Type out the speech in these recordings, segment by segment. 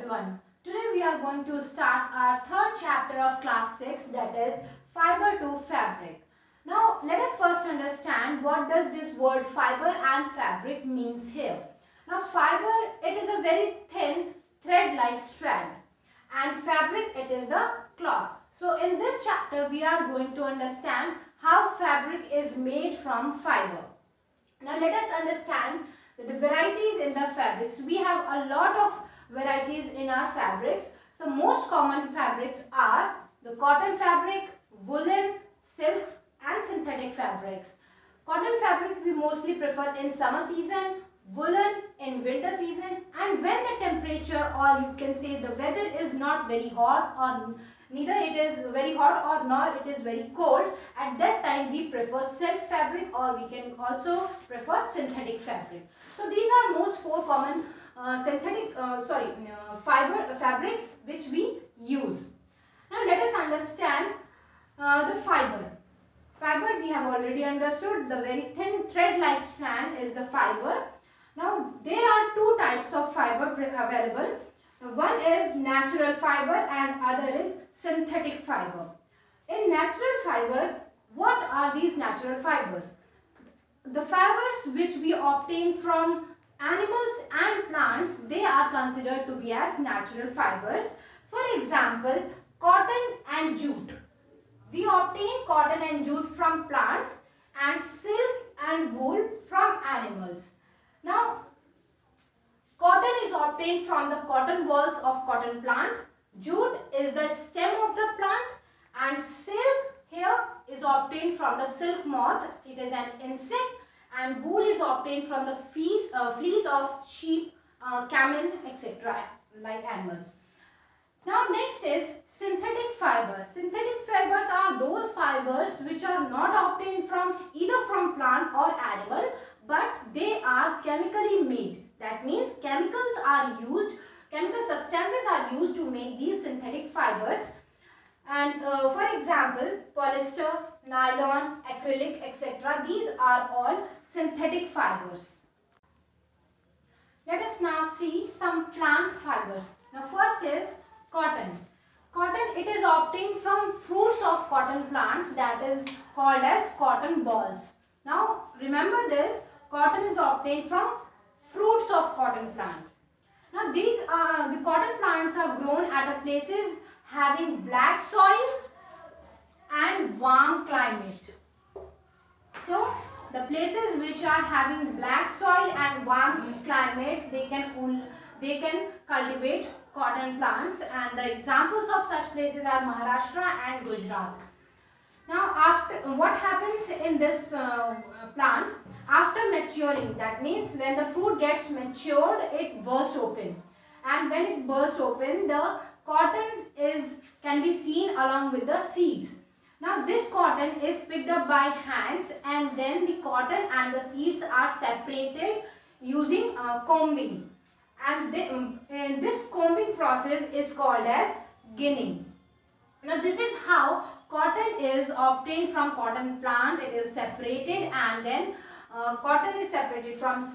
everyone. Today we are going to start our third chapter of class 6, that is fiber to fabric. Now let us first understand what does this word fiber and fabric means here. Now fiber, it is a very thin thread-like strand, and fabric, it is the cloth. So in this chapter we are going to understand how fabric is made from fiber. Now let us understand the varieties in the fabrics. We have a lot of varieties in our fabrics. So most common fabrics are the cotton fabric, woolen, silk and synthetic fabrics. Cotton fabric we mostly prefer in summer season, woolen in winter season, and when the temperature, or you can say the weather, is not very hot, or neither it is very hot or nor it is very cold, at that time we prefer silk fabric, or we can also prefer synthetic fabric. So these are most four common fabrics which we use. Now let us understand the fiber. Fiber we have already understood. The very thin thread-like strand is the fiber. Now there are two types of fiber available. One is natural fiber and other is synthetic fiber. In natural fiber, what are these natural fibers? The fibers which we obtain from animals and plants, they are considered to be as natural fibers. For example, cotton and jute. We obtain cotton and jute from plants, and silk and wool from animals. Now, cotton is obtained from the cotton balls of cotton plant, jute is the stem of the plant, and silk here is obtained from the silk moth, it is an insect, and wool is obtained from the fleece of sheep, camel, etc. like animals. Now next is synthetic fibers. Synthetic fibers are those fibers which are not obtained from either from plant or animal, but they are chemically made. That means chemical substances are used to make these synthetic fibers. And for example, polyester, nylon, acrylic, etc. These are all synthetic fibers. Let us now see some plant fibers. Now first is cotton. Cotton, it is obtained from fruits of cotton plant, that is called as cotton balls. Now remember this, cotton is obtained from fruits of cotton plant. Now these are the cotton plants are grown at places having black soil and warm climate. So the places which are having black soil and warm climate, they can cultivate cotton plants, and the examples of such places are Maharashtra and Gujarat. Now after what happens in this plant after maturing, that means when the fruit gets matured, it bursts open, and when it bursts open, the cotton can be seen along with the seeds. Now this cotton is picked up by hands, and then the cotton and the seeds are separated using combing, and this combing process is called as ginning. Now this is how cotton is obtained from cotton plant. It is separated, and then cotton is separated from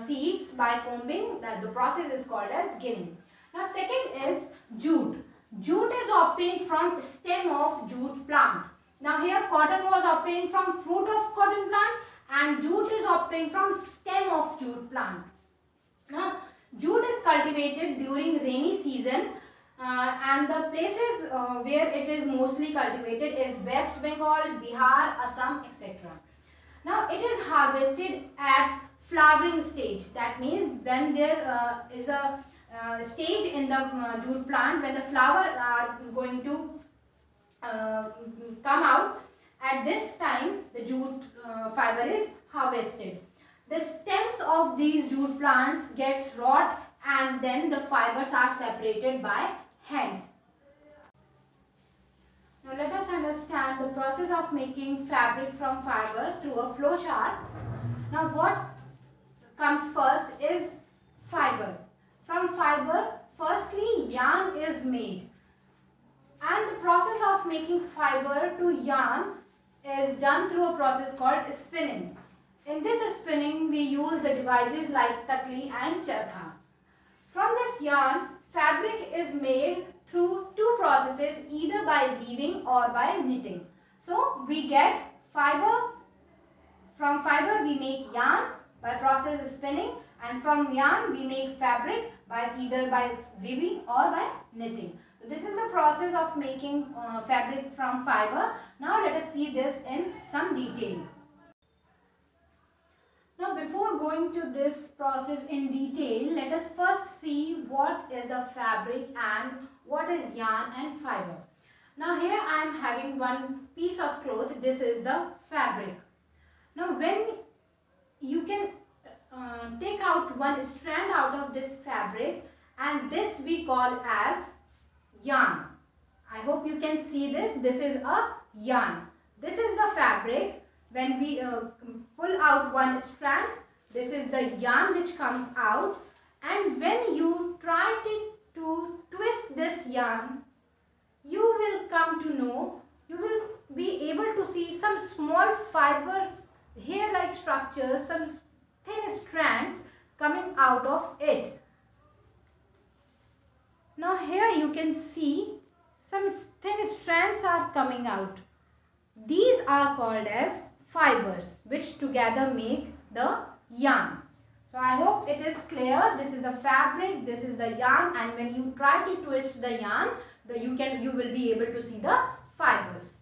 seeds by combing. The process is called as ginning. Now second is jute. Jute is obtained from stem of jute plant. Now here cotton was obtained from fruit of cotton plant, and jute is obtained from stem of jute plant. Now jute is cultivated during rainy season, and the places where it is mostly cultivated is West Bengal, Bihar, Assam, etc. Now it is harvested at flowering stage. That means when there is a stage in the jute plant when the flower are going to come out, at this time the jute fiber is harvested. The stems of these jute plants gets rot, and then the fibers are separated by hands. Now let us understand the process of making fabric from fiber through a flow chart. Now what comes first is fiber. From fiber, firstly yarn is made, and the process of making fiber to yarn is done through a process called spinning. In this spinning, we use the devices like takli and charkha. From this yarn, fabric fabric is made through two processes, either by weaving or by knitting. So we get fiber. From fiber we make yarn by process spinning, and from yarn we make fabric by either by weaving or by knitting. So this is the process of making fabric from fiber. Now let us see this in some detail. Now before going to this process in detail, let us first see what is the fabric and what is yarn and fiber. Now here I am having one piece of cloth. This is the fabric. Now when you can take out one strand out of this fabric, and this we call as yarn. I hope you can see this. This is a yarn. This is the fabric. When we pull out one strand, this is the yarn which comes out, and when you try to twist this yarn, you will come to know, you will be able to see some small fibers, hair-like structures, some thin strands coming out of it. Now here you can see some thin strands are coming out. These are called as fibers, which together make the yarn. So I hope it is clear. This is the fabric, this is the yarn, and when you try to twist the yarn, you will be able to see the fibers.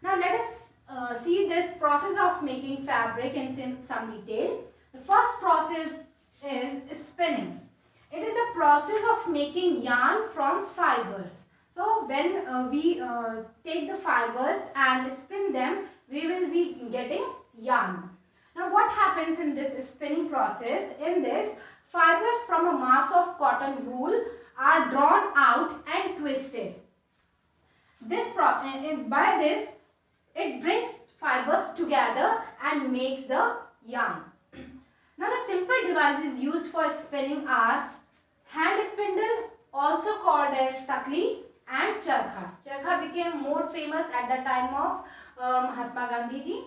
Now let us see this process of making fabric in some detail. The first process is spinning. It is the process of making yarn from fibers. So when we take the fibers and spin them, we will be getting yarn. Now what happens in this spinning process? In this, fibers from a mass of cotton wool are drawn out and twisted. By this, it brings fibers together and makes the yarn. Now the simple devices used for spinning are hand spindle, also called as takli, and charkha. Charkha became more famous at the time of Mahatma Gandhi ji.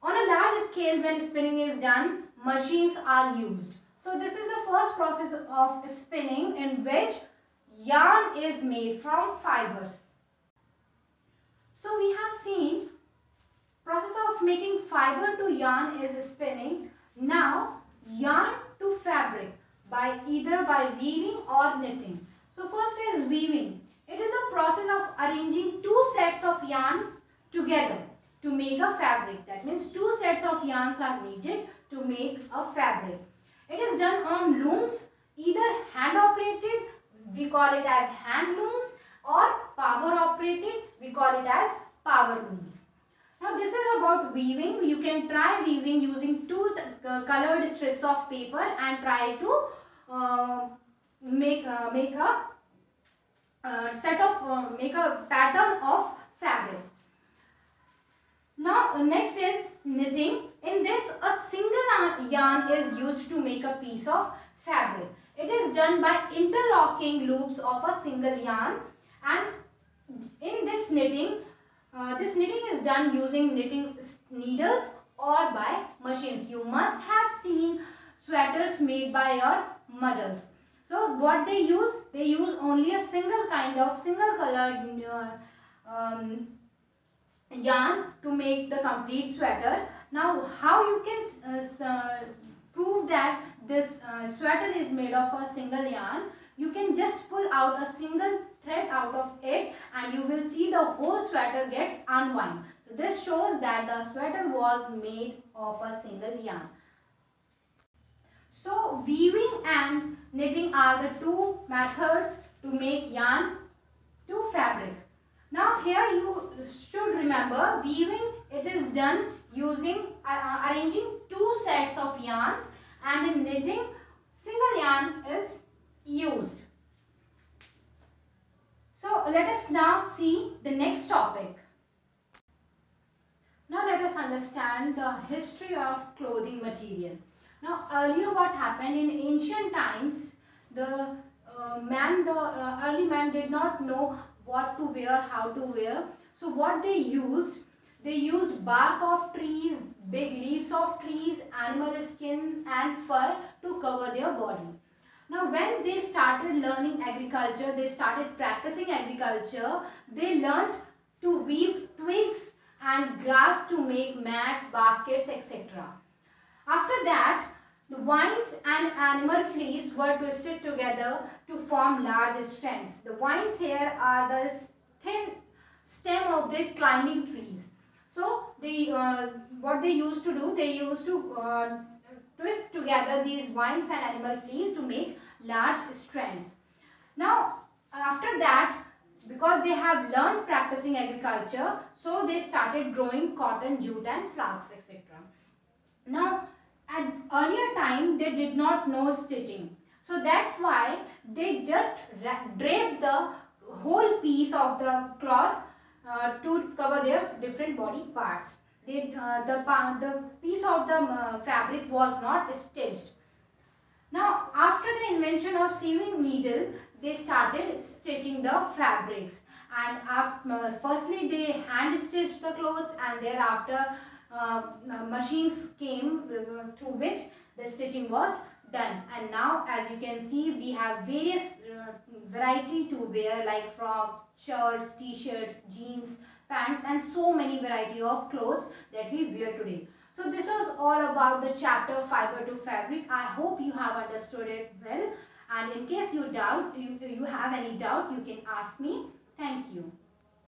On a large scale, when spinning is done, machines are used. So this is the first process of spinning in which yarn is made from fibers. So we have seen process of making fiber to yarn is spinning. Now yarn to fabric by either by weaving or knitting. So first is weaving. It is the process of arranging two sets of yarns together to make a fabric. That means two sets of yarns are needed to make a fabric. It is done on looms, either hand operated, we call it as hand looms, or power operated, we call it as power looms. Now this is about weaving. You can try weaving using two colored strips of paper and try to make a pattern of fabric. Now next is knitting. In this, a single yarn is used to make a piece of fabric. It is done by interlocking loops of a single yarn, and in this knitting is done using knitting needles or by machines. You must have seen sweaters made by your mothers. So what they use? They use only a single colored yarn to make the complete sweater. Now how you can prove that this sweater is made of a single yarn? You can just pull out a single thread out of it and you will see the whole sweater gets unwound. So this shows that the sweater was made of a single yarn. So weaving and knitting are the two methods to make yarn to fabric. Now here you should remember, weaving, it is done using arranging two sets of yarns, and in knitting single yarn is used. So let us now see the next topic. Now let us understand the history of clothing material. Now earlier what happened in ancient times, the early man did not know what to wear, how to wear. So what they used bark of trees, big leaves of trees, animal skin and fur to cover their body. Now when they started learning agriculture, they started practicing agriculture, they learned to weave twigs and grass to make mats, baskets, etc. After that, the vines and animal fleece were twisted together to form large strands. The vines here are the thin stem of the climbing trees. So, what they used to do, they used to twist together these vines and animal fleece to make large strands. Now, after that, because they have learned practicing agriculture, so they started growing cotton, jute and flax, etc. Now, at earlier time, they did not know stitching. So that's why they just draped the whole piece of the cloth to cover their different body parts. The piece of the fabric was not stitched. Now, after the invention of sewing needle, they started stitching the fabrics. And firstly, they hand stitched the clothes, and thereafter machines came through which the stitching was done. And now, as you can see, we have various variety to wear, like frock, shirts, t-shirts, jeans, pants, and so many variety of clothes that we wear today. So this was all about the chapter fiber to fabric. I hope you have understood it well, and in case you have any doubt, you can ask me. Thank you.